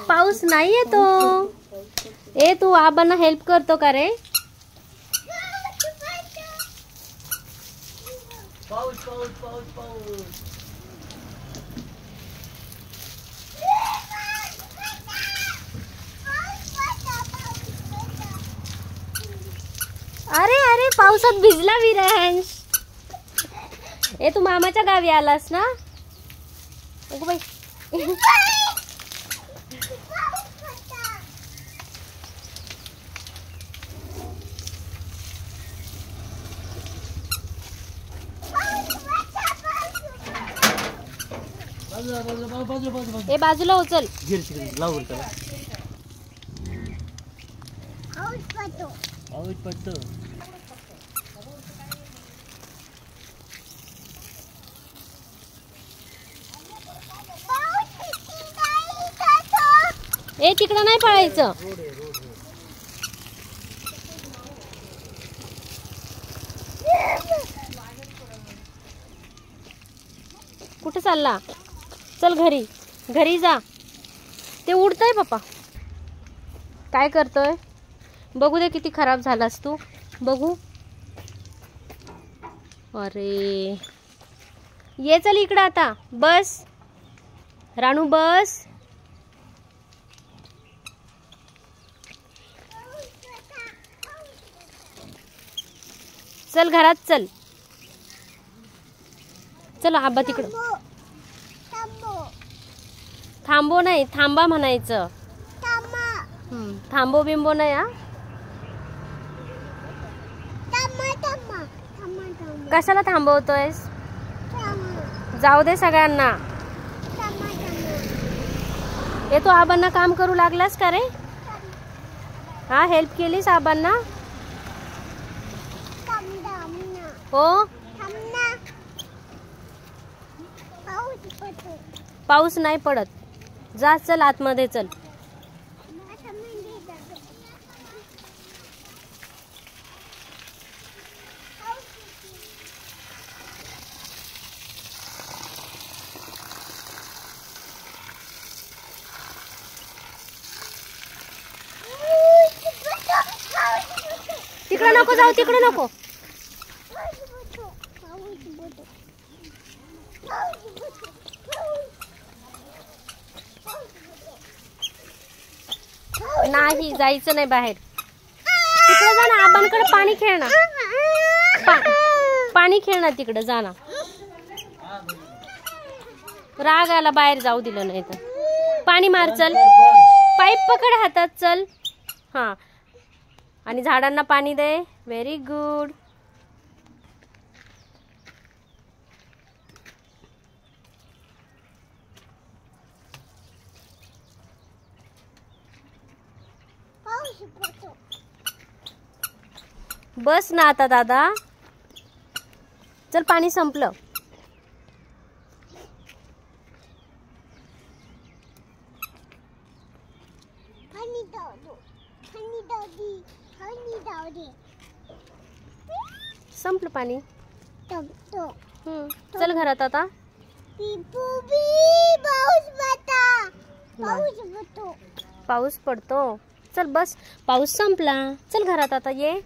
पाऊस नाही येतो. ए तू आबांना हेल्प करतो का रे? पाऊस पाऊस पाऊस पाऊस. अरे अरे पावसात भिजला विरांश. ए तू मामाच्या गावी आलास ना? अगं बाई. ए बाजूला उचल. पाऊस पडतो. ए तिकडं नाही पळायचं. कुठं चालला? चल घरी. घरी जा. ते उडतंय पप्पा. काय करतोय? बघू दे किती खराब झालास तू. बघू. अरे ये चल इकडं आता. बस राणू बस. चल घरात चल. चल आबा तिकडं. थांबो नाही, थांबा म्हणायचं. थांबो बिंबो नाही. हा कशाला थांबवतोयस? जाऊ दे सगळ्यांना. हे तू आबांना काम करू लागलास का रे? हा हेल्प केलीस आबांना? हो. पाऊस नाही पडत. जा चल आतमध्ये चल. तिकडे नको जाऊ. तिकडे नको. नाही जायचं नाही बाहेर. तिकडे जा ना. आबांकडे पाणी खेळणं. पाणी खेळणं तिकडे जा ना. राग आला बाहेर जाऊ दिलं नाही तर. पाणी मार चल. पाईप पकड हातात चल. हा आणि झाडांना पाणी दे. Very good. बस ना आता दादा. चल पाणी संपलं. संपलं पाणी. चल घरात आता. पाऊस पडतो. चल बस पाऊस संपला. चल घरात आता ये.